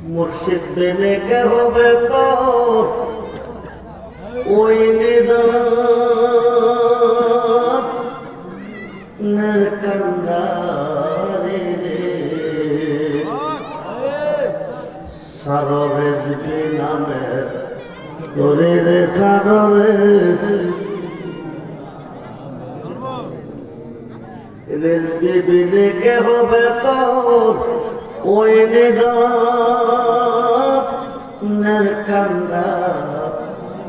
মুর্শিদ বিনে কে হবে তো ওই নিদানের কান্ডারে সাররেজবি নামে তোরে রে সাররেজ রেজবি বিনে কে হবে তো ওই নিদানের কান্ডা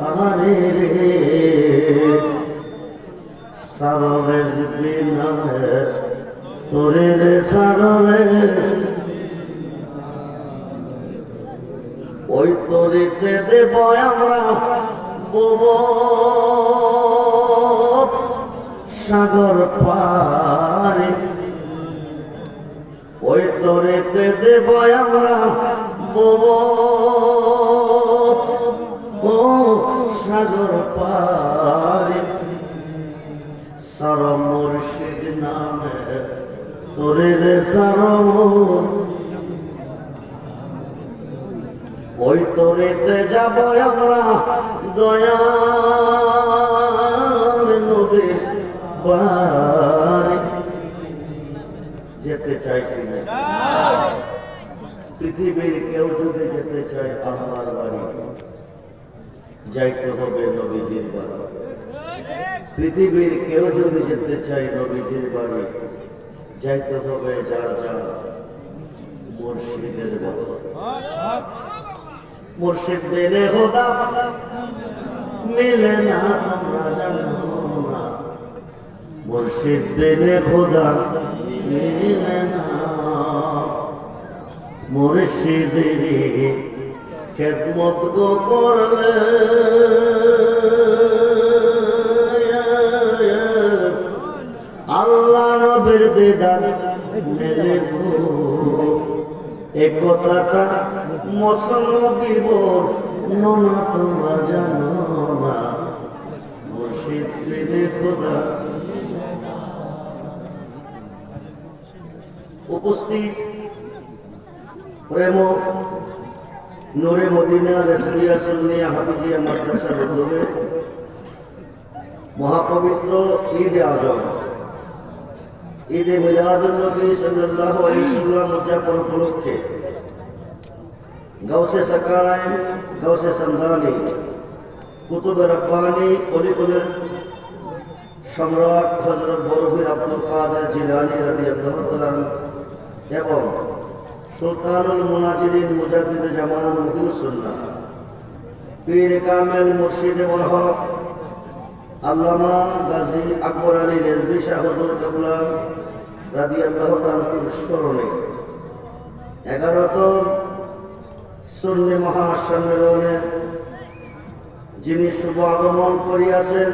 আরে রে সাররেজবি নামে তোরে রে সাররেজ ওই তরিতে দেব আমরা বব সাগর পারে ওই তরিতে দেব আমরা বব ও সাগর পারে সার মুর্শিদ নামে তোরে রে সার ওই তরিতে যাব আমরা দয়াল নবীর বাড়ি যেতে চাই কিনা পৃথিবীর কেউ যদি যেতে চায় আল্লাহর বাড়ি যাইতে হবে নবীজির বাড়ি পৃথিবীর কেউ যদি যেতে চায় নবীজির বাড়ি যাইতে হবে যার যার মুর্শিদের বাড়ি মুর্শিদ বিনে খোদা মিলে না তোমরা জানো না মুর্শিদ বিনে খোদা মিলে না মুর্শিদের খেদমত গো করলে আল্লাহ নবীর দিদার মেলে গো এ কথাটা মসনবীর বর্ণনা তোমরা জানো না মুর্শিদ বিনে খোদা উপস্থিত প্রেম নূরে মদিনা রেশমিয়া সুন্নিয়া হাফিজিয়া মাদ্রাসার উদ্যোগে মহাপবিত্র ঈদ আজম ঈদে মিলাদুন নবী সাল্লাল্লাহু আলাইহি ওয়াসাল্লাম উদযাপন উপলক্ষে গাউসে সাকারাইন গাউসে সন্দানি কুতুবে রব্বানি অলিকুলের সম্রাট হযরত বরফির আব্দুল কাদের জিলানী রাদিয়াল্লাহু তাআলা এবং সুলতানুল মুনাজিরিন মুজাদ্দিদে জামান মুহিউস সুন্নাহ পীর কামেল মুর্শিদে ওয়াল হক আল্লামা গাজী আকবর আলী রেজভী শাহ হুজুর কিবলা রাদিয়াল্লাহু তাআলার স্মরণে 11তম সুন্নি মহাসম্মেলনে যিনি শুভ আগমন করিয়াছেন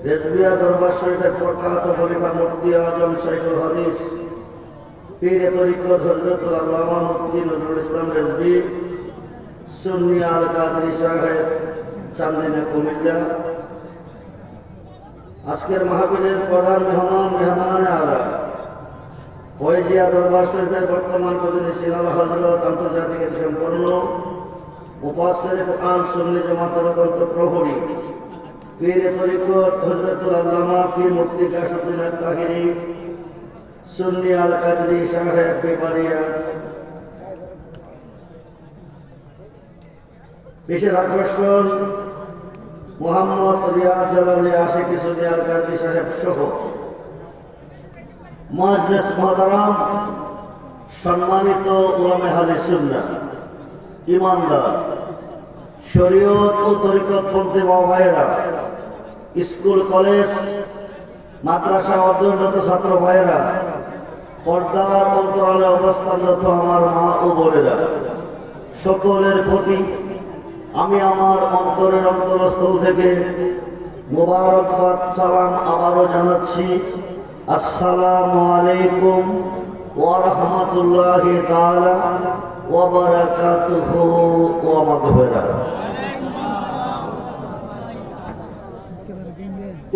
রেজভিয়া দরবার শরীফের প্রখ্যাত খলিফা মুফতি আজম শাইখুল হাদিস পীর তরিকত হযরতুল আল্লামা মুফতি নজরুল ইসলাম রেজভী সুন্নি আল কাদরি সাহেব চান্দিনা কুমিল্লা আজকের মাহফিলের প্রধান মেহমান আলা ফয়জিয়া দরবার শরীফের বর্তমান প্রতিনিধি হযরত আন্তর্জাতিক সম্পন্ন মুফাসসির কুরআন সুন্নি জামাতের অত্যন্ত প্রহরী পীর তরিকত হযরতুল আল্লামা পীর মুফতি কাশউদ্দিন আত-তাহিরি সুন্নি আল কাদরি সাহেব বেপারিয়া বিশেষ আকর্ষণ মোহাম্মদ রিয়াদ জালালী আশিকি সুন্নি আল কাদরি সাহেব সহ মুআজ্জিজ মুহতারাম সম্মানিত উলামায়ে আহলে সুন্নাহ ঈমানদার শরীয়ত ও তরিকতপন্থী ভাইয়েরা স্কুল কলেজ মাদ্রাসা অধ্যয়নরত ছাত্র ভাইয়েরা পর্দার অন্তরালে অবস্থানরত আমার মা ও বোনেরা সকলের প্রতি আমি আমার অন্তরের অন্তরস্থল থেকে মুবারকবাদ সালাম আবারও জানাচ্ছি আসসালামু আলাইকুম ওয়া রাহমাতুল্লাহি তাআলা ওয়া বারাকাতুহু ওয়া মাগফিরাতুহু।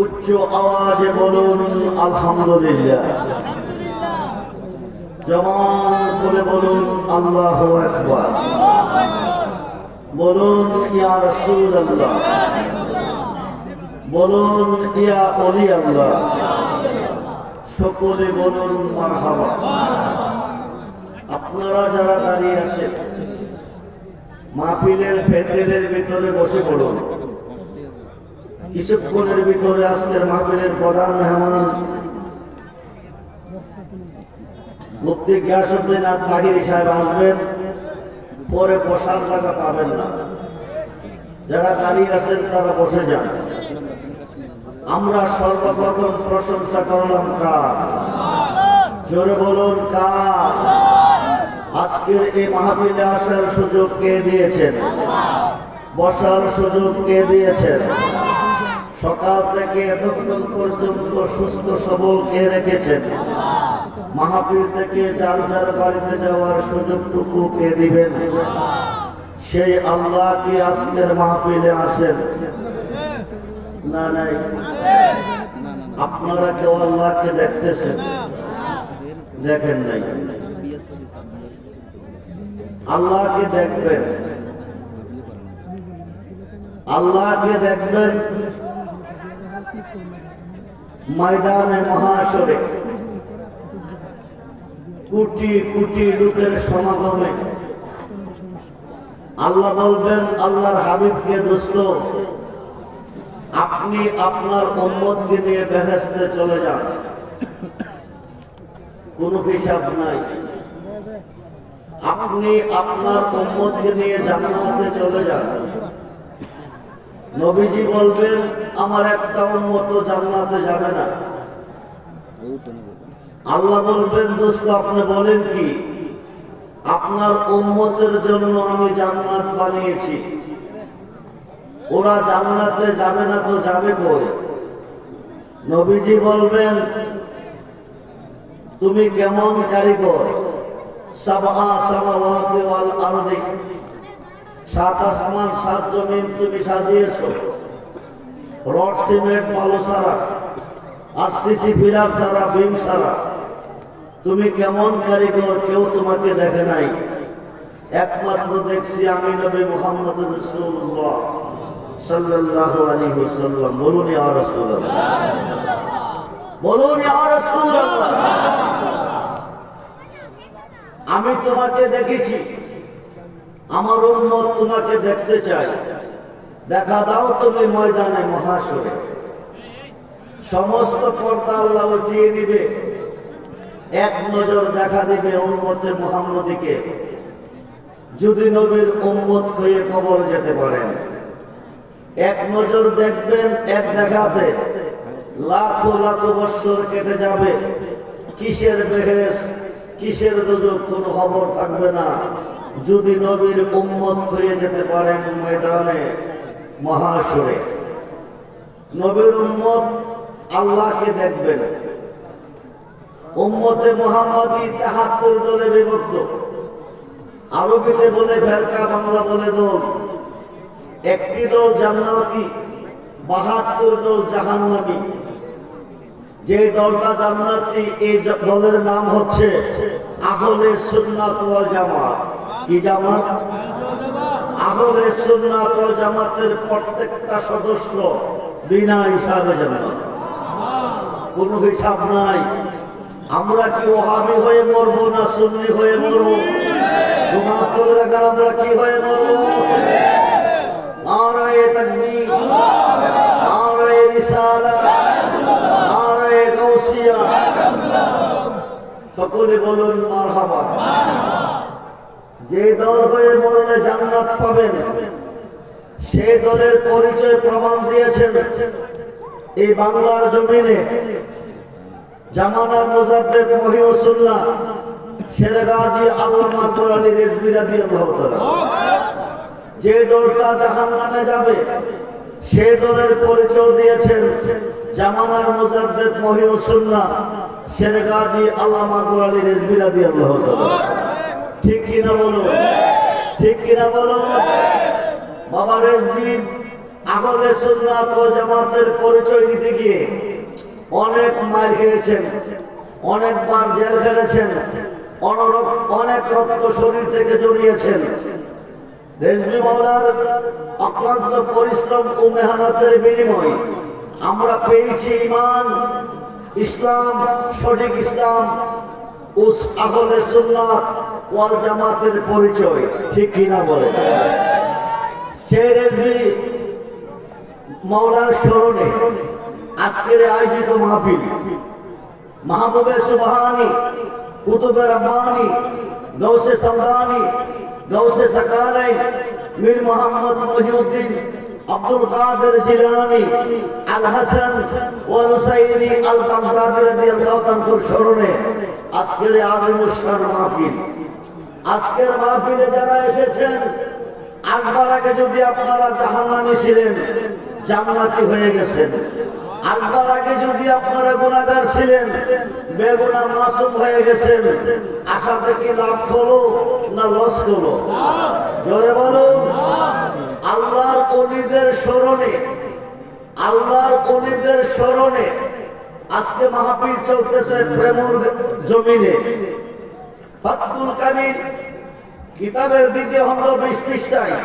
উচ্চ আওয়াজে বলুন আলহামদুলিল্লাহ। জবান সকলে বলুন আল্লাহু আকবার। বলুন ইয়া রাসূলুল্লাহ, বলুন ইয়া ওলি আল্লাহ, সকলে বলুন মারহাবা। আপনারা যারা দাঁড়িয়ে আছেন মাহফিলের প্যান্ডেলের ভিতরে বসে পড়ুন। কিছুক্ষণের ভিতরে আজকের মাহফিলের প্রধান মেহমান মুফতি গিয়াসউদ্দিন তাহিরি সাহেব আসবেন। পরে বসার জায়গা পাবেন না, যারা দাঁড়িয়ে আছেন তারা বসে যান। আমরা সর্বপ্রথম প্রশংসা করলাম কার? জোরে বলুন কার? আজকের এই মাহফিলে আসার সুযোগ কে দিয়েছেন? বসার সুযোগ কে দিয়েছেন? সকাল থেকে এতক্ষণ পর্যন্ত সুস্থ সবল কে রেখেছেন? মাহফিল থেকে যার যার বাড়িতে যাওয়ার সুযোগটুকু কে দিবেন? সেই আল্লাহ কি আজকের মাহফিলে আসেন? না নাই। আপনারা কেউ আল্লাহকে দেখতেছেন? দেখেন নাই। আল্লাহকে দেখবেন, আল্লাহকে দেখবেন ময়দানে মহাশরে কোটি কোটি লোকের সমাগমে। আল্লাহ বলবেন আল্লাহর হাবিবকে, দোস্ত আপনি আপনার উম্মতকে নিয়ে বেহেশতে চলে যান, কোনো হিসাব নাই। আপনি আপনার উম্মতকে নিয়ে জান্নাতে চলে যান। নবীজি বলবেন আমার একটা উম্মত জান্নাতে যাবে না। আল্লাহ বলবেন দোস্ত আপনি বলেন কি? আপনার উম্মতের জন্য আমি জান্নাত বানিয়েছি, ওরা জান্নাতে যাবে না তো যাবে কই? নবীজি বলবেন তুমি কেমন কারিগর? সাবআ সামাওয়াতি ওয়াল আরদি, সাত আসমান সাত জমিন তুমি সাজিয়েছো রড সিমেন্ট বালু ছাড়া, আরসিসি পিলার ছাড়া, বিম ছাড়া। তুমি কেমন কারিগর? কেউ তোমাকে দেখে নাই, একমাত্র দেখছি আমি নবী মুহাম্মদ রাসূলুল্লাহ সাল্লাল্লাহু আলাইহি ওয়াসাল্লাম। বলুন ইয়া রাসূলুল্লাহ, বলুন ইয়া রাসূলুল্লাহ। আমি তোমাকে দেখেছি, আমার উম্মত তোমাকে দেখতে চাই। দেখা দাও তুমি ময়দানে মহাশরে। সমস্ত পর্দা আল্লাহ উঠিয়ে নিবে, এক নজর দেখা দিবে উম্মতে মুহাম্মদীকে। যদি নবীর উম্মত হয়ে কবর যেতে পারেন, এক নজর দেখবেন, এক দেখাতে লাখো লাখো বৎসর কেটে যাবে। কিসের বেহেশ, কিসের দুজক, কোনো খবর থাকবে না। যদি নবীর উম্মত হয়ে যেতে পারেন ময়দানে মহাশরে। নবীর উম্মত আল্লাহকে দেখবেন। উম্মতে মুহাম্মাদী ৭৩ দলে বিভক্ত। আরবিতে বলে ফেরকা, বাংলা বলে দল। একটি দল জান্নাতি, ৭২ দল জাহান্নামী। যে দলটা জান্নাতি এই দলের নাম হচ্ছে আহলে সুন্নাত ওয়াল জামাত। কি জামাত? আহলে সুন্নাত ওয়াল জামাতের প্রত্যেকটা সদস্য বিনা হিসাবে জান্নাত, কোনো হিসাব নাই। আমরা কি ওহাবি হয়ে মরবো না সুন্নি হয়ে মরবো? তোমার করে দেখার আমরা কি হয়ে মরবো? নারায়ে তাকবীর, নারায়ে রিসালাত, নারায়ে গাউসিয়া। সকলে বলুন মারহাবা। যে দল হয়ে মরলে জান্নাত পাবেন, সেই দলের পরিচয় প্রমাণ দিয়েছেন এই বাংলার জমিনে জামানার মুজাদ্দেদ মহিউসুল্লাহ শের গাজী আল্লামা কোরআনী রিজভী রাদিয়াল্লাহু তাআলা। যে দলটা জাহান্নামে যাবে সেই দলের পরিচয় দিয়েছেন জামানার মুজাদ্দেদ মহিউসুল্লাহ শের গাজী আল্লামা কোরআনী রিজভী রাদিয়াল্লাহু তাআলা। ঠিক কিনা বলুন? ঠিক কিনা বলুন? বাবা রিজভী আহলে সুন্নাত ওয়াল জামাতের পরিচয় দিতে গিয়ে অনেক মার খেয়েছেন, অনেকবার জেল খেটেছেন, অনেক রক্ত শরীর থেকে জড়িয়েছেন। রেজভী মাওলার অক্লান্ত পরিশ্রম ও মেহনতের বিনিময়ে আমরা পেয়েছি ঈমান, ইসলাম, সঠিক ইসলাম ও আহলে সুন্নাত ওয়াল জামাতের পরিচয়। ঠিক কিনা বলে? সেই রেজভী মাওলার স্মরণে আজকের আয়োজিত মাহফিল মাহবুবে সুবহানি, কুতুবে রব্বানি, গৌসে সামদানি, গৌসে সাকালাই, মীর মোহাম্মদ মহিউদ্দিন, আব্দুল কাদের জিলানী, আল হাসান ওয়াল হুসাইনি আল বাগদাদি রাদিয়াল্লাহু তাআলার স্মরণে আজকের আজিমুস শান মাহফিল। আজকের মাহফিলে যারা এসেছেন, আসবার আগে যদি আপনারা জাহান্নামী ছিলেন, জান্নাতি হয়ে গেছেন। আসবার আগে যদি আপনারা গুনাহগার ছিলেন, বেগুনাহ মাসুম হয়ে গেছেন। আশা থেকে লাভ হলো না লস হলো? জোরে বলুন। আল্লাহর ওলিদের স্মরণে, আল্লাহর ওলিদের স্মরণে আজকে মাহফিল চলতেছে প্রেমর জমিনে। ফাতহুল কাবীর কিতাবের দ্বিতীয় খণ্ড 20 পৃষ্ঠায়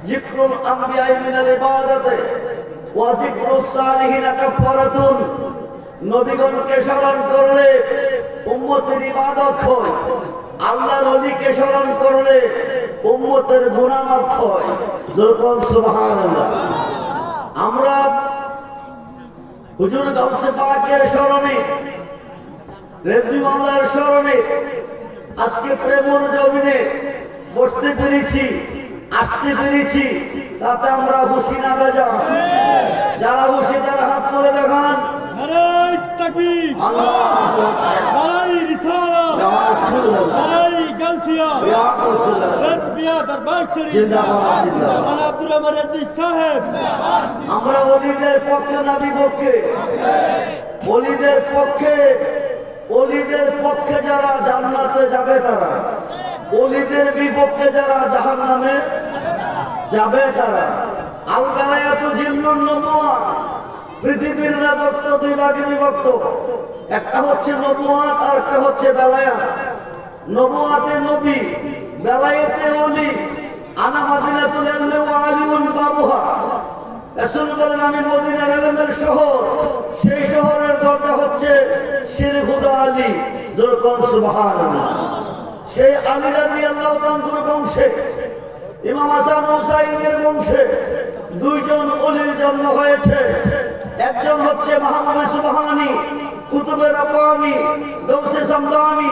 যিকরুল আম্বিয়া মিনাল ইবাদাতে ওয়া যিকরুস সালিহিনা কাফারাতুন, নবীগণকে স্মরণ করলে উম্মতের ইবাদত হয়, আল্লাহর ওলিকে স্মরণ করলে উম্মতের গুনাহ মাফ হয়। যখন সুবহানাল্লাহ। আমরা হুজুর গাউসে পাকের স্মরণে, রেজভী মাওলার স্মরণে আজকে প্রেমর জমিনে বসতে পেরেছি, আসতে পেরেছি, তাতে আমরা খুশি না বেজার? যারা খুশি তারা হাত তুলে দেখান। নারায়ে তাকবীর, আল্লাহু আকবার, নারায়ে রিসালাত, ইয়া রাসূলুল্লাহ, নারায়ে গাউসিয়া, ইয়া রাসূলুল্লাহ, রেজভিয়া দরবার শরীফ জিন্দাবাদ, জিন্দাবাদ। মাওলানা আব্দুর রহমান রেজভী সাহেব। আমরা ওলিদের পক্ষে না বিপক্ষে? ওলিদের পক্ষে। ওলিদের পক্ষে যারা জান্নাতে যাবে তারা, ওলিদের বিপক্ষে যারা জাহান্নামে যাবে তারা। আল বেলায়াতু জিন্নুন নবুওয়াত, পৃথিবীর রাজত্ব দুই ভাগে বিভক্ত। একটা হচ্ছে নবুওয়াত আর একটা হচ্ছে বেলায়াত। নবুওয়াতে নবী, বেলায়েতে ওলি। আনা মাদিনাতুল ইলমি ওয়া আলিউন বাবুহা। রাসূল বলেন, আমি মদিনার ইলমের শহর, সেই শহরের দরজা হচ্ছে শিরহুদা আলী। যখন সুবহানাল্লাহ। সেই আলী রাদিয়াল্লাহু তাআলার বংশে, ইমাম হাসান হুসাইনের বংশে দুইজন ওলির জন্ম হয়েছে। একজন হচ্ছে মাহবুবে সুবহানি, কুতুবে রব্বানি, গৌসে সামদানি,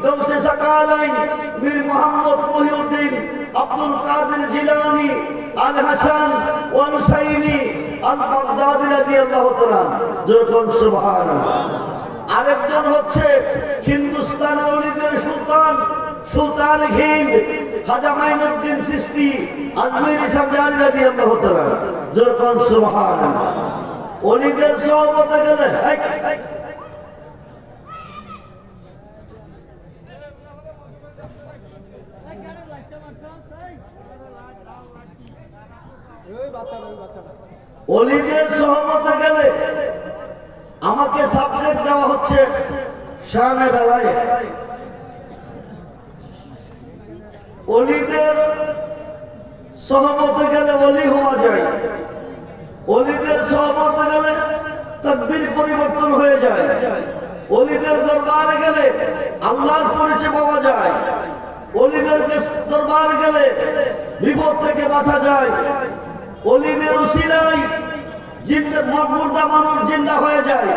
গৌসে সাকালাইন, মীর মোহাম্মদ মহিউদ্দিন, আব্দুল কাদের জিলানী, আল হাসান ওয়াল হুসাইনি আল বাগদাদি রাদিয়াল্লাহু তাআলা। যখন সুবহানাল্লাহ। আরেকজন হচ্ছে হিন্দুস্তানের ওলিদের সুলতান, সুলতান হিন্দ খাজা মাইনুদ্দিন চিশতি আজমিরি সাবজানি রাদিয়াল্লাহু তাআলা। যখন সুবহানাল্লাহ। ওলিদের সহবতে গেলে ওলিদের সহবতে গেলে আমাকে সাবজেক্ট দেওয়া হচ্ছে শানে বেলায়। ওলিদের সহবতে গেলে ওলি হওয়া যায়। ওলিদের সহবতে গেলে তাকদীর পরিবর্তন হয়ে যায়। ওলিদের দরবারে গেলে আল্লাহর পরিচয় পাওয়া যায়। ওলিদের দরবারে গেলে বিপদ থেকে বাঁচা যায়। ওলিদের উসিলায় মুর্দা মানুষ জিন্দা হয়ে যায়।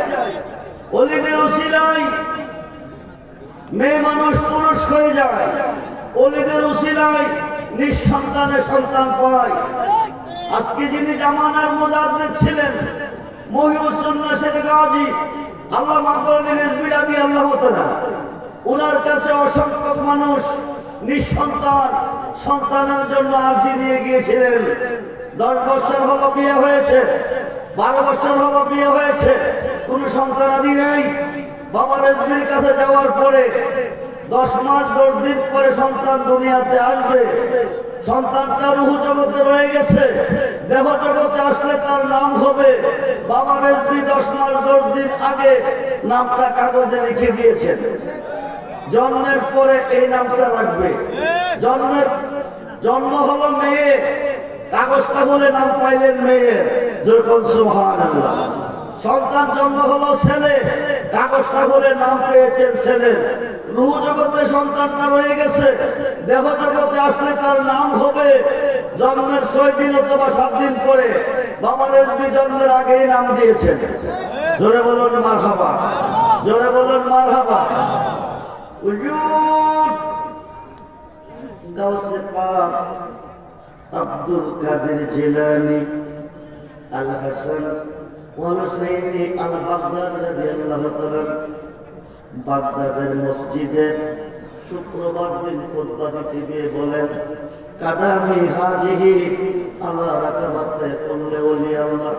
ওলিদের উসিলায় মেয়ে মানুষ পুরুষ হয়ে যায়। ওলিদের উসিলায় নিঃসন্তানের সন্তান পায়। আজকে যিনি জামানার মুজাদ্দিদ ছিলেন, মহিউদ্দিন নাসির গাজী আল্লামা মাওলানা রেজভী রাদিয়াল্লাহু তাআলা, ওনার কাছে অসংখ্য মানুষ নিঃসন্তান, সন্তানের জন্য আর্জি নিয়ে গিয়েছিলেন। 10 বছর হলো বিয়ে হয়েছে, 12 বছর হলো বিয়ে হয়েছে, কোন সন্তানাদি নেই। বাবা রেজভীর কাছে যাওয়ার পরে 10 মাস 10 দিন পরে সন্তান দুনিয়াতে আসবে। সন্তানটা রূহ জগতে রয়ে গেছে, দেহ জগতে আসলে তার নাম হবে। বাবা রেজভী 10 মাস 10 দিন আগে নামটা কাগজে লিখে দিয়েছেন। জন্মের পরে এই নামটা রাখবে। জন্ম হলো মেয়ে, কাগজটা বলে নাম পাইলেন মেয়ের, যেরকম সুবহানাল্লাহ। সন্তান জন্ম হলো ছেলে, কাগজটা বলে নাম পেয়েছেন ছেলের। রূহ জগতে সন্তানটা রয়ে গেছে, দেহ জগতে আসলে তার নাম হবে জন্মের 6 দিন অথবা 7 দিন পরে। বাবা রেজবি জন্মের আগেই নাম দিয়েছেন। জোরে বলুন মারহাবা, জোরে বলুন মারহাবা। গাউসে পাক আব্দুল কাদের জিলানী আল হাসান ওয়াল হুসাইনি আল বাগদাদি রাদিয়াল্লাহু তাআলা বাগদাদের মসজিদে শুক্রবার দিন খুতবা দিতে গিয়ে বলেন, কাদামি হাজিহি আলা রাকাবাতে কুল্লি ওলি আল্লাহ।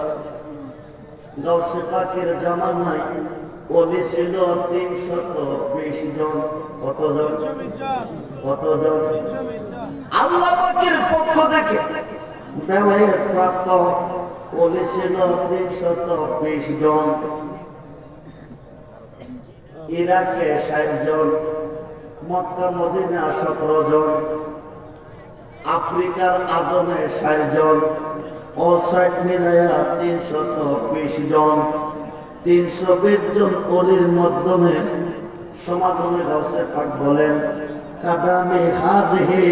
গাউসে পাকের জামানায় ওলি ছিল 320 জন। কতজন? কতজন? আল্লাহ পাকের পক্ষ থেকে বেলায়েত প্রাপ্ত ওলি ছিল 320 জন। ইরাকে 60 জন, মক্কা মদিনা 17 জন, আফ্রিকার আজমে 60 জন, অল সাইড মিলাইয়া 320 জন। 320 জন ওলির মাধ্যমে সমাগমে গাউসে পাক বলেন, কাদামি হাজিহি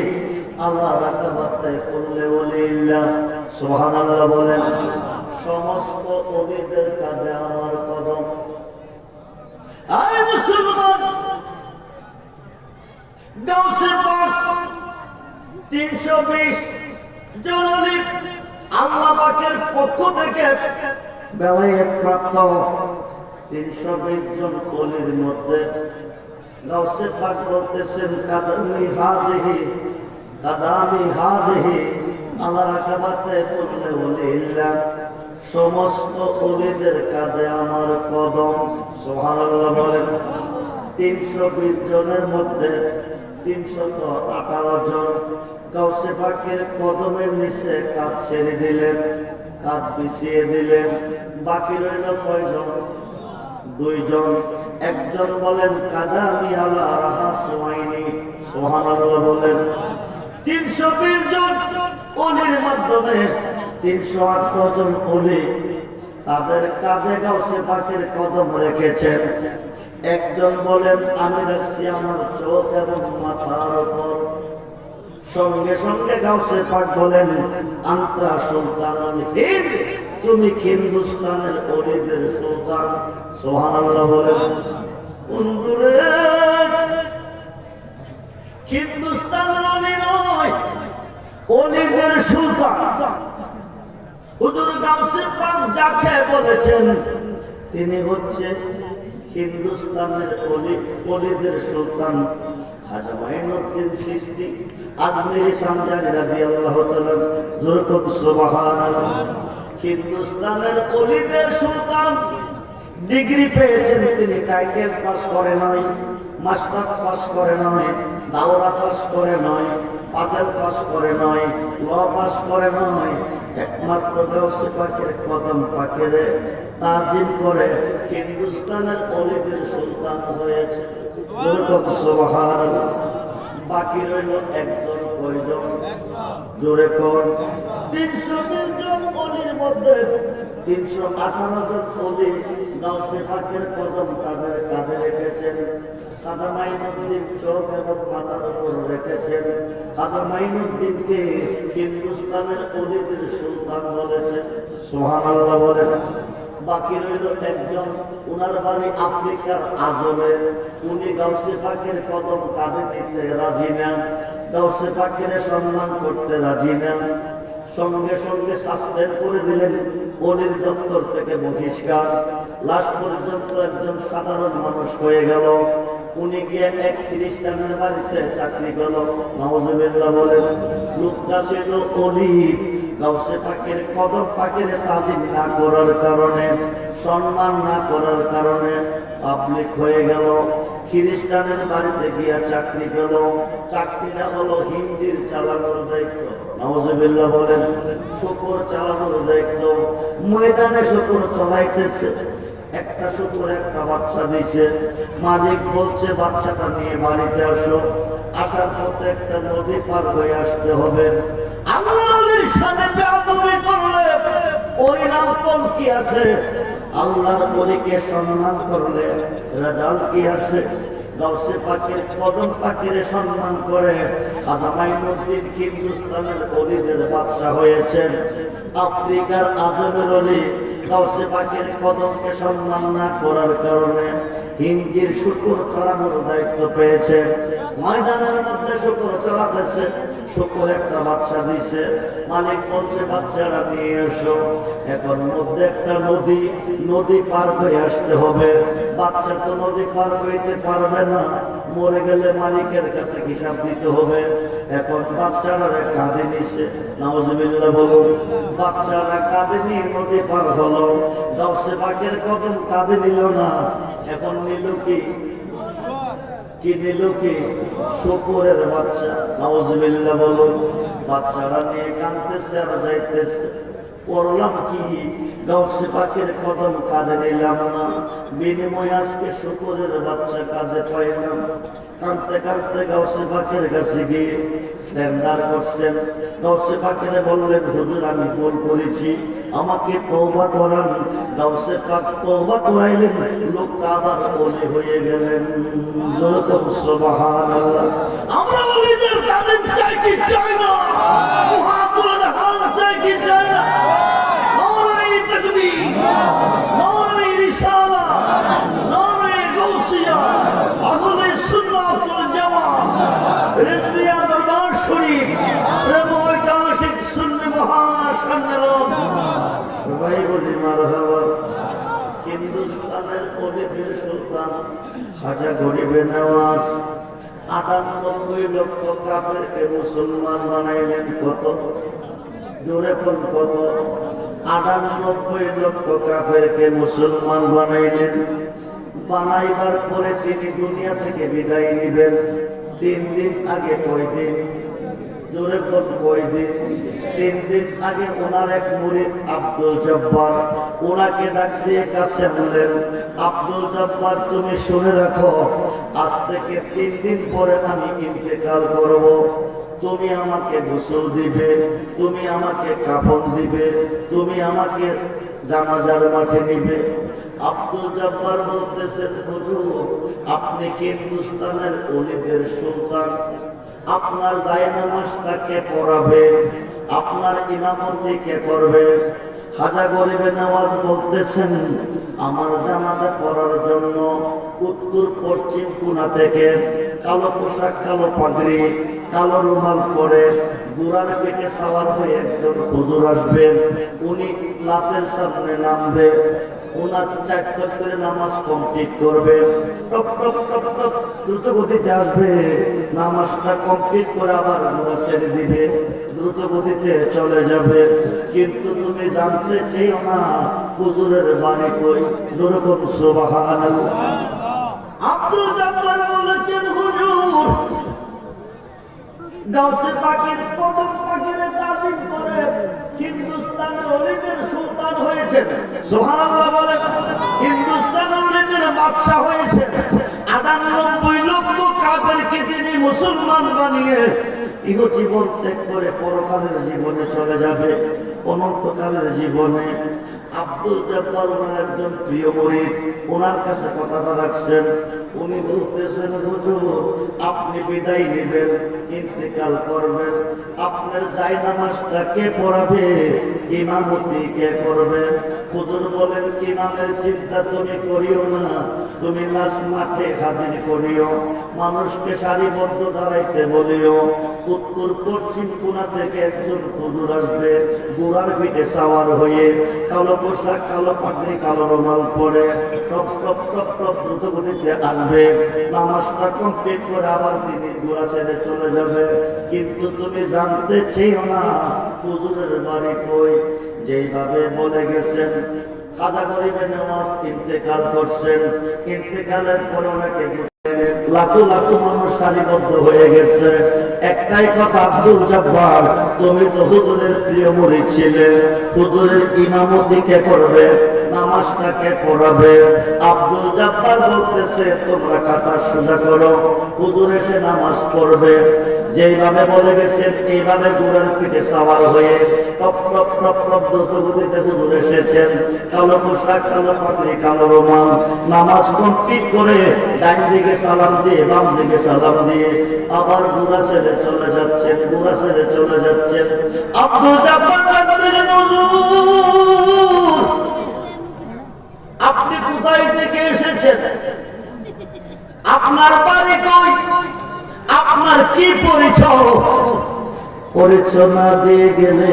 আলা রাকাবাতে কুল্লি ওলিল্লাহ। সুবহানাল্লাহ বলেন। সমস্ত ওলিদের কাঁধে আমার কদম। আয় মুসলমান, গাউসে পাক 320 জন ওলি আল্লাহ পাকের পক্ষ থেকে বেলায়েত প্রাপ্ত 320 জন ওলির মধ্যে গাউসে পাক বলতেছেন, কাদামি হাজিহি আলা রাকাবাতে কুল্লি ওলিল্লাহ। সমস্ত ওলিদের কাঁধে আমার কদম। সুবহানাল্লাহ বলেন। 320 জনের মধ্যে 318 জন গাউসে পাকের কদমের নিচে কাঁধ ছেড়ে দিলেন, কাঁধ বিছিয়ে দিলেন। বাকি রইল কয়জন? 2 জন। একজন বলেন, কাদামি আলা রাহাসওয়াইনি। সুবহানাল্লাহ বলেন। 320 জন ওলির মাধ্যমে 318 জন ওলি তাদের কাঁধে গাউসে পাকের কদম রেখেছেন। একজন বলেন, আমি রাখছি আমার চোখ এবং মাথার উপর। সঙ্গে সঙ্গে গাউসে পাক বলেন, আনতা সুলতানুল হিন্দ, তুমি হিন্দুস্তানের ওলিদের সুলতান। সুবহানাল্লাহ বলেন। বন্ধুরে, হিন্দুস্তানের ওলি নয়, ওলিদের সুলতান। হুজুর গাউসে পাক যাকে বলেছেন তিনি হচ্ছে হিন্দুস্তানের ওলিদের সুলতান খাজা মাইনুদ্দিন চিশতি আজমিরি সামজানি রাদিয়াল্লাহু তাআলা। যেরকম সুবহানাল্লাহ। হিন্দুস্তানের ওলিদের সুলতান। ডিগ্রি পেয়েছেন তিনি, কাইকেল পাস করে নয়, মাস্টার্স পাস করে নয়, দাওরা পাস করে নয়, ফাজল পাস করে নয়, ল পাস করে নয়। একমাত্র গাউসে পাকের কদম পাকের তাজিম করে হিন্দুস্তানের ওলিদের সুলতান হয়েছে। সুবহানাল্লাহ। বাকি রইল একজন। কয়জন? জোরে কোন? 320 জন ওলির মধ্যে 318 জন ওলি গাউসে পাকের কদম তাদের কাঁধে রেখেছেন। খাজা মাইনুদ্দিন চোখ এবং মাথার উপর রেখেছেন। খাজা মাইনুদ্দিনকে হিন্দুস্তানের ওলিদের সুলতান বলেছেন। সুবহানাল্লাহ বলেন। বাকি রইল একজন, উনার বাড়ি আফ্রিকার আজমে। উনি গাউসে পাকের কদম কাঁধে নিতে রাজি না, গাউসে পাকের সম্মান করতে রাজি না। সঙ্গে সঙ্গে সাসপেন্ড করে দিলেন, ওলির দপ্তর থেকে বহিষ্কার। লাস্ট পর্যন্ত একজন সাধারণ মানুষ হয়ে গেল। উনি গিয়ে এক খ্রিস্টানের বাড়িতে চাকরি করল। নাউজুবিল্লাহ বলেন। লোকটা ছিল ওলি, গাউসে পাকের কদম পাকের তাজিম না করার কারণে, সম্মান না করার কারণে পাবলিক হয়ে গেল। খ্রিস্টানের বাড়িতে গিয়া চাকরি পেল। চাকরিটা হলো হিঞ্জির চালানোর দায়িত্ব। নাউজুবিল্লাহ বলেন। শুকর চালানোর দায়িত্ব। ময়দানে শুকর চলাইতেছে। একটা শুকুর একটা বাচ্চা দিছে। মালিক বলছে বাচ্চাটা নিয়ে বাড়িতে আসো। আসার পথে একটা নদী পার হয়ে আসতে হবে। আল্লাহর ওলির সাথে বেয়াদবি করলে পরিণাম ফল কি আছে? আল্লাহর ওলিকে সম্মান করলে রেজাল্ট কি আসে? গাউসে পাকের কদম পাখিরে সম্মান করে খাজা মাইনুদ্দিন হিন্দুস্তানের ওলিদের বাদশা হয়েছেন। আফ্রিকার আজমের ওলি গাউসে পাকের কদমকে সম্মান না করার কারণে হিঞ্জির শুকর চড়ানোর দায়িত্ব পেয়েছে। ময়দানের মধ্যে শুকর চড়াতেছে। শুকর একটা বাচ্চা দিছে। মালিক বলছে বাচ্চারা নিয়ে এসো। এখন মধ্যে একটা নদী পার হয়ে আসতে হবে। বাচ্চা তো নদী পার হইতে পারবে না, মরে গেলে মালিকের কাছে হিসাব দিতে হবে। এখন বাচ্চারা কাঁধে নিছে। নাউজুবিল্লাহ বলুন। বাচ্চারা কাঁধে নিয়ে নদী পার হলো। গাউসে পাকের কদম কাঁধে নিল না। এখন নিল কি নিল কি? শুকরের বাচ্চা। নাউজুবিল্লাহ বলুন। বাচ্চারা নিয়ে কাঁদতেছে আর যাইতেছে। করলাম কি? গাউসে পাকের কদম কাঁধে নিলাম না, বিনিময় আজকে শুকরের বাচ্চা কাঁধে পাইলাম। কাঁদতে কাঁদতে গাউসে পাকের কাছে গিয়ে স্যান্ডার করছেন। গাউসে পাকের বললেন হুজুর আমি ভুল করেছি, আমাকে তওবা করান। গাউসে পাক তওবা করাইলেন। লোকটা আবার ওলি হয়ে গেলেন। জোরে সুবহানাল্লাহ। আমরা ওলিদের তালিম চাই কি চাই না? মুহাম্মদ হাল চাই কি চাই না? নারায়ে তাকবীর, নারায়ে রিসালাত, নারায়ে গাউসিয়া, আহলে সুন্নাত ওয়াল জামাত, রিজভিয়া দরবার শরীফ, ঐতিহাসিক সুন্নি মহাসম্মেলন। সবাই বলি মারহাবা। হিন্দুস্তানের ওলিদের সুলতান খাজা গরিবে নওয়াজ ৯৮ লক্ষ কাফেরকে মুসলমান বানাইলেন। কত জোরে কোন কত? ৯৮ লক্ষ কাফেরকে মুসলমান বানাইলেন। বানাইবার পরে তিনি দুনিয়া থেকে বিদায় নিবেন। ৩ দিন আগে কয়দিন? জোরে কোন কয়দিন? ৩ দিন আগে ওনার এক মুরিদ আব্দুল জব্বার ওনাকে ডাক দিয়ে কাছে বললেন, আব্দুল জব্বার তুমি শুনে রাখো, আজ থেকে ৩ দিন পরে আমি ইন্তেকাল করব। তুমি আমাকে গোসল দিবে, তুমি আমাকে কাফন দিবে, তুমি আমাকে জানাজার মাঠে নিবে। আব্দুল জব্বার বলতেছেন হুজুর আপনি কি হিন্দুস্তানের ওলিদের সুলতান? আপনার জায়নামাজটা কে পড়াবে? আপনার ইমামতি কে করবে? খাজা গরিবে নওয়াজ বলতেছেন আমার জানাজা পড়ার জন্য উত্তর পশ্চিম কোণা থেকে কালো পোশাক, কালো পাগড়ি, কালো রুমাল পরে ঘোড়ার পেটে সাওয়ার হয়ে একজন হুজুর আসবেন। উনি ক্লাসের সামনে নামবে। ওনার ৪ করে নামাজ কমপ্লিট করবে। টপ টপ টপ টপ দ্রুত গতিতে আসবে। নামাজটা কমপ্লিট করে আবার ঘোড়া ছেড়ে দিবে, দ্রুত গতিতে চলে যাবে। কিন্তু তুমি জানতে চেয়েও না হুজুরের বাড়ি কই। জোরে কোন সুবহানাল্লাহ। আব্দুল জব্বার বলেছেন হুজুর গাউসে পাকের কদম পাখিরে তাজিম করে হিন্দুস্তানের ওলিদের সুলতান হয়েছে। সুবহানাল্লাহ বলেন। হিন্দুস্তানের ওলিদের বাদশা হয়েছে। ৯৮ লক্ষ কাফেরকে তিনি মুসলমান বানিয়ে ইহ জীবন ত্যাগ করে পরকালের জীবনে চলে যাবে। অনন্তকালের জীবনে আব্দুল জব্বার ওনার একজন প্রিয় মুরিদ, ওনার কাছে কথাটা রাখছেন। উনি বলতেছেন হুজুর আপনি বিদায় নেবেন, ইন্তেকাল করবেন, আপনার জায়নামাজটা কে পড়াবে? ইমামতি কে করবে? হুজুর বলেন ইমামের চিন্তা তুমি করিও না, তুমি লাশ মাঠে হাজির করিও, মানুষকে সারিবদ্ধ দাঁড়াইতে বলিও। উত্তর পশ্চিম কোণা থেকে একজন হুজুর আসবে ঘোড়ার পিঠে সাওয়ার হয়ে, কালো পোশাক, কালো পাগড়ি, কালো রুমাল পরে টপ টপ টপ টপ দ্রুত গতিতে আসবে। নামাজটা কমপ্লিট করে আবার তিনি ঘোড়া ছেড়ে চলে যাবে। কিন্তু তুমি জানতে চেয়েও না হুজুরের বাড়ি কই। যেইভাবে বলে গেছেন খাজা গরিবে নওয়াজ ইন্তেকাল করছেন। ইন্তেকালের পরে ওনাকে লাখো লাখো মানুষ সারিবদ্ধ হয়ে গেছে। একটাই কথা আব্দুল জব্বার তুমি তো হুজুরের প্রিয় মুরিদ ছিলে, হুজুরের ইমামতি কে করবে? নামাজটাকে পড়াবে। আব্দুল জব্বার বলতেছে তোমরা কাতার সোজা করো, হুজুর এসে নামাজ পড়বে। যেইভাবে বলে গেছেন এইভাবে ঘোড়ার পিঠে সাওয়ার হয়ে টপ টপ টপ টপ দ্রুত গতিতে হুজুর এসেছেন। কালো পোশাক, কালো পাগড়ি, কালো রুমাল। নামাজ কমপ্লিট করে ডান দিকে সালাম দিয়ে বাম দিকে সালাম দিয়ে আবার ঘোড়া ছেড়ে চলে যাচ্ছেন, ঘোড়া ছেড়ে চলে যাচ্ছেন। আব্দুল জব্বার বলতেছেন হুজুর আপনি কোথায় থেকে এসেছেন? আপনার বাড়ি কই? আপনার কি পরিচয়? পরিচয় না দিয়ে গেলে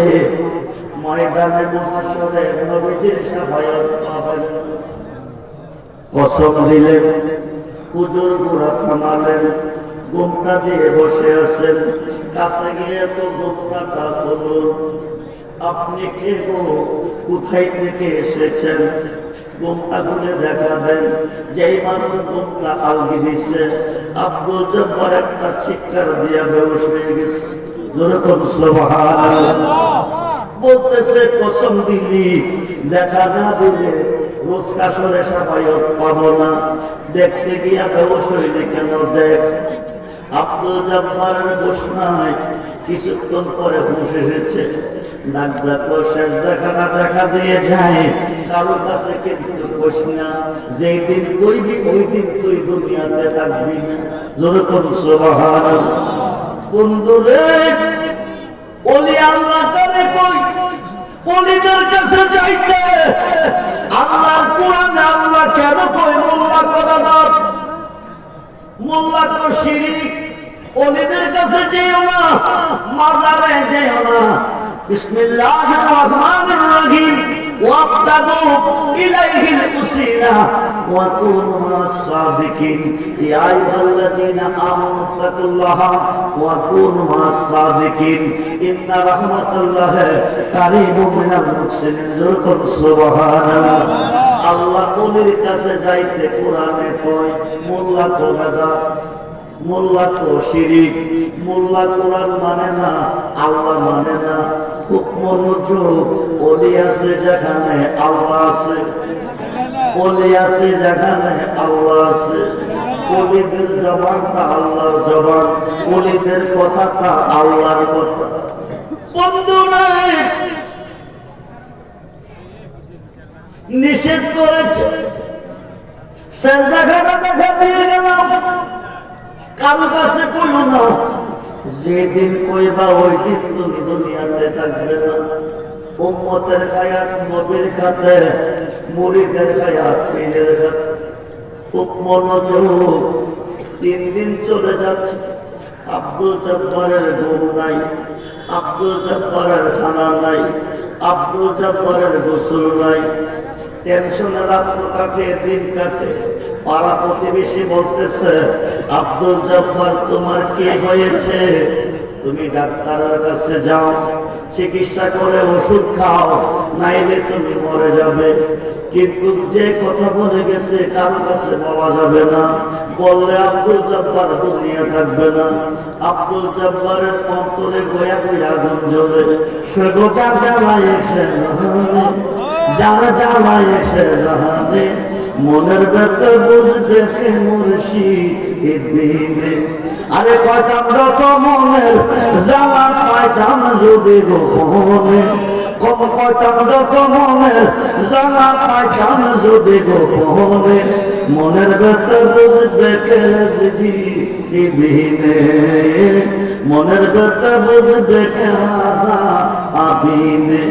ময়দানে মহাশরে নবীদের শাফায়াত পাবেন। কসম দিলেন। হুজুর ঘোড়া থামালেন, ঘোমটা দিয়ে বসে আছেন। কাছে গিয়ে তো ঘোমটাটা খুলুন। আপনি কে গো? কোথায় থেকে এসেছেন? ঘোমটা খুলে দেখা দেন। যেই মানুষ ঘোমটা আলগি দিচ্ছে আব্দুল জব্বার একটা চিৎকার দিয়া বেহুশ হয়ে গেছে। জোরে কোন সুবহানাল্লাহ। বলতেছে কসম দিলি দেখা না দিলে রোজ কাসরে শাফায়াত পাবো না। দেখতে গিয়া বেহুশ হইলে কেন? দেখ আব্দুল জব্বারের হুঁশ নাই। কিছুক্ষণ পরে হুঁশ এসেছে। ডাক দেখো শেষ দেখাটা দেখা দিয়ে যায়। কারো কাছে কিন্তু কইস না, যেই দিন কইবি ওই দিন তুই দুনিয়াতে থাকবি না। জোরে কোন সুবহানাল্লাহ। বন্ধুরে ওলি আল্লাহ করে কই ওলিদের কাছে যাইতে আল্লাহর কোরআনে আল্লাহ কেন কই মোল্লা করা দাও, মোল্লা তো শিরিক। ওলিদের কাছে যেও না, মাজারে যেও না। বিসমিল্লাহির রহমানির রহিম ওয়াবতাগু ইলাইহিল উসিলা ওয়া কুনু মাস সাদিকিন। ইয়া আইয়ুহাল্লাযীনা আমানু তাকুল্লাহা ওয়া কুনু মাস সাদিকিন ইন্না রাহমাতাল্লাহি কারীবুম মিনাল মুহসিনিন। যখন সুবহানাল্লাহ। আল্লাহ ওলির কাছে যাইতে কোরআনে কয় মোল্লা তো বেদাত, মোল্লা তো শিরিক। মোল্লা কোরআন মানে না, আল্লাহ মানে না। খুব মনোযোগ। ওলি আছে যেখানে আল্লাহ আছে, ওলি আছে যেখানে আল্লাহ আছে। ওলিদের জবানটা আল্লাহর জবান, ওলিদের কথাটা আল্লাহর কথা। বন্ধুরা নিষেধ করেছে, সে দেখাটা দেখা দিয়ে গেলাম। কারো কাছে কইও না, যেদিন কইবা ওই দিন তুমি দুনিয়াতে থাকবে না। উম্মতের খায়াত নবীর খাতে, মুরিদের খায়াত পীরের খাতে। খুব মনোযোগ। 3 দিন চলে যাচ্ছে। আব্দুল জব্বারের ঘুম নাই, আব্দুল জব্বারের খানা নাই, আব্দুল জব্বারের গোসল নাই। টেনশনে রাত্র কাটে, দিন কাটে। পাড়া প্রতিবেশী বলতেছে আব্দুল জব্বার তোমার কি হয়েছে? তুমি ডাক্তারের কাছে যাও, চিকিৎসা করে ওষুধ খাও, নাইলে তুমি মরে যাবে। কিন্তু যে কথা বলে গেছে কারো কাছে বলা যাবে না। বললে আব্দুল জব্বার দুনিয়া থাকবে না। আব্দুল জব্বারের অন্তরে গোয়া গোয়া আগুন জ্বলে। সৈগো যার জ্বালায় এসে জাহানে, যার জ্বালায় এসে জাহানে, মনের ব্যথা বুঝবে কে মুর্শিদ দিনে। আরে কয়তাম যত মনের জ্বালা পাইতাম যদি গোপনে, কম কয়তাম যত মনের জ্বালা পাইতাম যদি গোপনে। মনের ব্যথা বুঝবে কে রেজবি দিনে, মনের ব্যথা বুঝবে কে আজা আবিনে।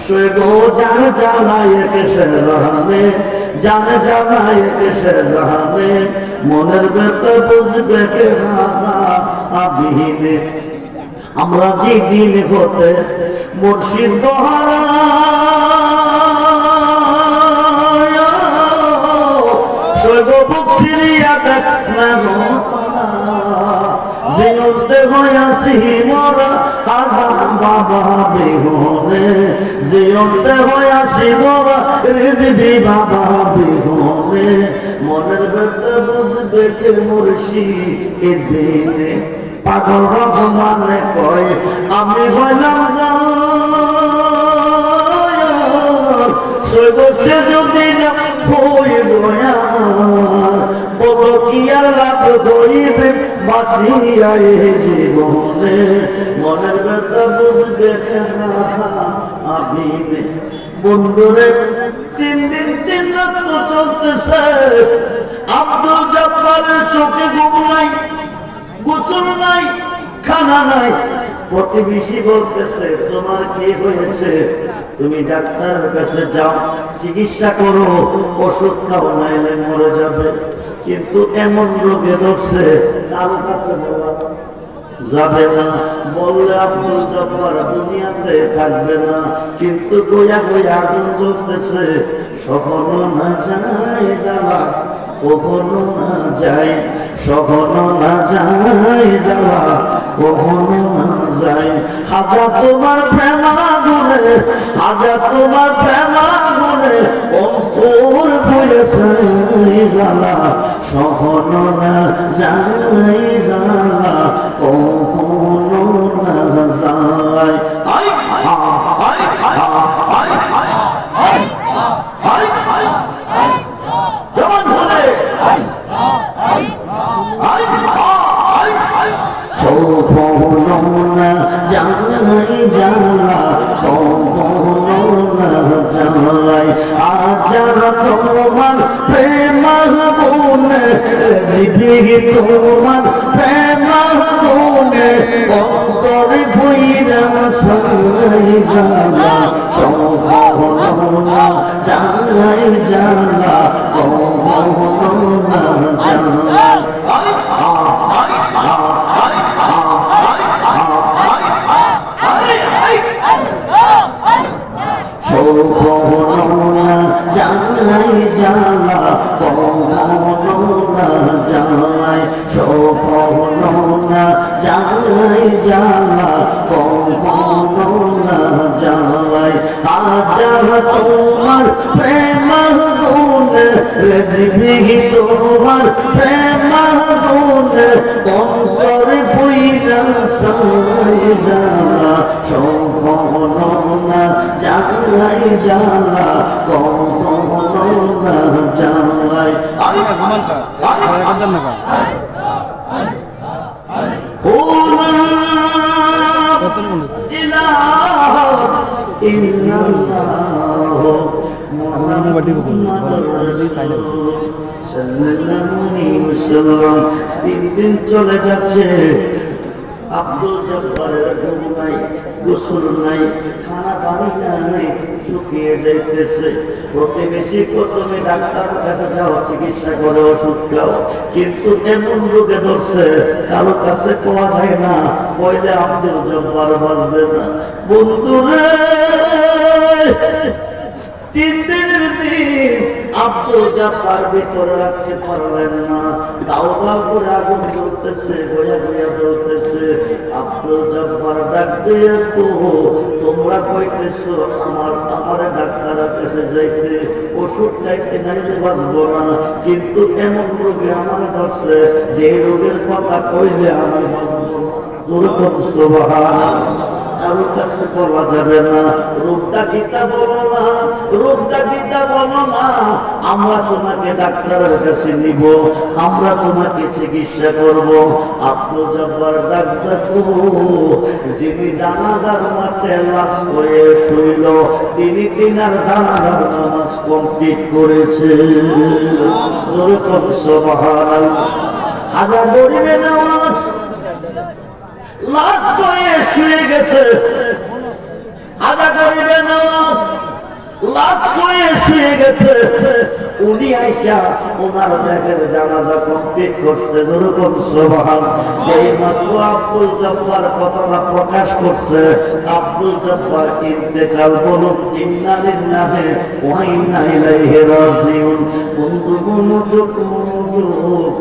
সৈগো যার জ্বালায় কেসে জাহানে, যার জ্বালায় কেসে জাহানে, মনের ব্যথা বুঝবে কে আজা আবিনে। আমরা যে দিন হতে মুর্শিদ সৈগো বুক সিরিয়া দেখ জিয়তে হইয়াছি মোরা আজা বাবা বিহনে, জিয়তে হইয়াছি মোরা রিজভি বাবা বিহনে। মনের ব্যথা বুঝবে কে মুর্শিদ দিনে। পাগল রহমানে কয় আমি হইলাম সৈব সে যদি হইবে বাসিয়া এই জীবনে, মনের ব্যথা বুঝবে কেনা আবিনে। বন্ধুরে 3 দিন 3 রাত চলতেছে, আব্দুল জব্বারের চোখে ঘুম নাই, গোসল নাই, খানা নাই। প্রতিবেশী বলতেছে তোমার কি হয়েছে, তুমি ডাক্তারের কাছে যাও, চিকিৎসা করো, ওষুধ খাও, নাইলে মরে যাবে। কিন্তু এমন রোগে ধরছে কারো কাছে বলা যাবে না, বললে আব্দুল জব্বার দুনিয়াতে থাকবে না। কিন্তু গোয়া গোয়া আগুন জ্বলতেছে, সখনো না যায় জ্বালা, কখনো না যায়, সখনো না যায় জ্বালা, কখনো না যায়। হাজা তোমার প্রেমাগুনে, হাজা তোমার প্রেমাগুনে অন্তর পড়েছে জ্বালা, সখনো না যায় জ্বালা, কখনো না যায়। I I I I I I I জবান বলে I I I I I, কখনো না যায় জ্বালা, কখনো না যায়। আর যারা তোমার প্রেমাগুনে, জীবী তোমার প্রেমাগুনে অন্তরে ভইরা সাই জ্বালা, কখনো না যায় জ্বালা, কখনো না যায়। কখনো না যায় জ্বালা, কখনো না যায়, কখনো না যায় জ্বালা, কখনো না যায়। আজা তোমার প্রেমাগুনে, রেজিবি তোমার প্রেমাগুনে অন্তরে পইরা সাই জ্বালা, কখনো না যায় জ্বালা, কখনো না যায়। তিন দিন চলে যাচ্ছে, আব্দুল জব্বারের ঘুম নাই, গোসল নাই, খানা পানি নাই, শুকিয়ে যাইতেছে। প্রতিবেশী তুমি ডাক্তারের কাছে যাও, চিকিৎসা করে ওষুধ খাও, কিন্তু এমন রোগে ধরছে কারো কাছে পাওয়া যায় না, কইলে আব্দুল জব্বার বাঁচবে না। বন্ধুরে 3 দিনের দিন আব্দুল জব্বার ভিতরে রাখতে পারলেন না, দাও দাও করে আগুন জ্বলতেছে, গোয়া গোয়া জ্বলতেছে। আব্দুল জব্বার ডাক দিয়ে তোমরা কইতেছো আমার ডাক্তারের কাছে যাইতে, ওষুধ চাইতে নাইলে বাঁচবো না, কিন্তু এমন রোগে আমার ধরছে যে রোগের কথা কইলে আমি বাঁচবো না। দুর্গম সুবহানাল্লাহ, কারো কাছে বলা যাবে না। রোগটা কিতা বলো না, রোগটা কিতা বলো না, আমরা তোমাকে ডাক্তারের কাছে নিব, আমরা তোমাকে চিকিৎসা করব। আব্দুল জব্বার ডাক্তার যিনি জানাজার মাঠে লাশ করে শুইল, তিনি তিনার জানাজার নামাজ কমপ্লিট করেছে। দুর্গম সুবহানাল্লাহ, হাজার গরিবে নামাজ লাশ করে শুয়ে গেছে, আদা করিবে নামাজ লাশ করে শুয়ে গেছে। উনি আইসা ওনার ব্যাগের জানাজা কমপ্লিট করছে। যেরকম সুবহান, যেই মাত্র আব্দুল জব্বার কথাটা প্রকাশ করছে, আব্দুল জব্বার ইন্তেকাল। বলুন ইন্না লিল্লাহি ওয়া ইন্না ইলাইহি রাজিউন। বন্ধু মনোযোগ মনোযোগ।